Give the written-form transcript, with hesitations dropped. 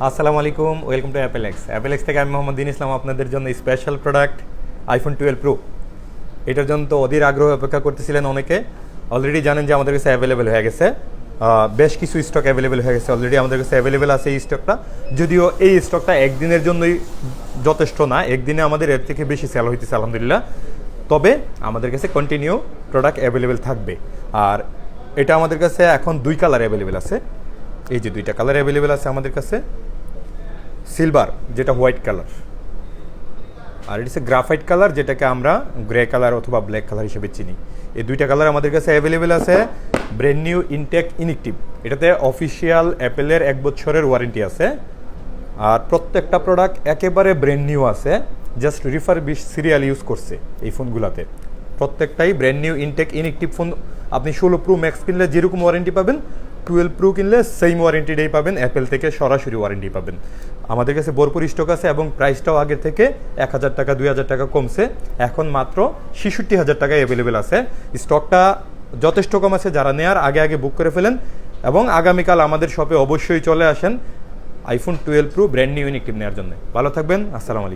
আসসালামু আলাইকুম, welcome to অ্যাপেলেক্স থেকে আমি মোহাম্মদ দিন ইসলাম আপনাদের জন্য স্পেশাল প্রোডাক্ট আইফোন 12 প্রো। এটার জন্য তো অধীর আগ্রহ অপেক্ষা করতেছিলেন অনেকে। অলরেডি জানেন যে আমাদের কাছে অ্যাভেলেবেল হয়ে গেছে, বেশ কিছু স্টক অ্যাভেলেবেল হয়ে গেছে। অলরেডি আমাদের কাছে অ্যাভেলেবেল আছে এই স্টকটা, যদিও এই স্টকটা একদিনের জন্যই যথেষ্ট না, একদিনে আমাদের এর থেকে বেশি সেল হইতেছে আলহামদুলিল্লাহ। তবে আমাদের কাছে কন্টিনিউ প্রোডাক্ট অ্যাভেলেবেল থাকবে। আর এটা আমাদের কাছে এখন দুই কালার অ্যাভেলেবেল আছে। এই যে দুইটা কালার অ্যাভেলেবেল আছে আমাদের কাছে, সিলভার যেটা হোয়াইট কালার, আর এটা হচ্ছে গ্রাফাইট কালার যেটাকে আমরা গ্রে কালার অথবা ব্ল্যাক কালার হিসেবে চিনি। এই দুইটা কালার আমাদের কাছে অ্যাভেলেবেল আছে। ব্র্যান্ড নিউ ইনটেক ইনিকটিভ, এটাতে অফিসিয়াল অ্যাপেলের 1 বছরের ওয়ারেন্টি আছে। আর প্রত্যেকটা প্রোডাক্ট একেবারে ব্র্যান্ড নিউ আছে, জাস্ট রিফারবিশ সিরিয়াল ইউজ করছে এই ফোনগুলোতে। প্রত্যেকটাই ব্র্যান্ড নিউ ইনটেক ইনিকটিভ ফোন। আপনি 16 প্রো ম্যাক্স কিনলে যেরকম ওয়ারেন্টি পাবেন, 12 প্রো কিনলে সেম ওয়ারেন্টিটাই পাবেন, অ্যাপেল থেকে সরাসরি ওয়ারেন্টি পাবেন। আমাদের কাছে ভরপুর স্টক আছে এবং প্রাইসটাও আগের থেকে 1000 টাকা 2000 টাকা কমছে, এখন মাত্র 66,000 টাকায় অ্যাভেলেবেল আছে। স্টকটা যথেষ্ট কম আছে, যারা নেয়ার আগে আগে বুক করে ফেলেন এবং আগামীকাল আমাদের শপে অবশ্যই চলে আসেন আইফোন 12 প্রো ব্র্যান্ড নিউ ইনিকটিভ নেওয়ার জন্য। ভালো থাকবেন, আসসালামু আলাইকুম।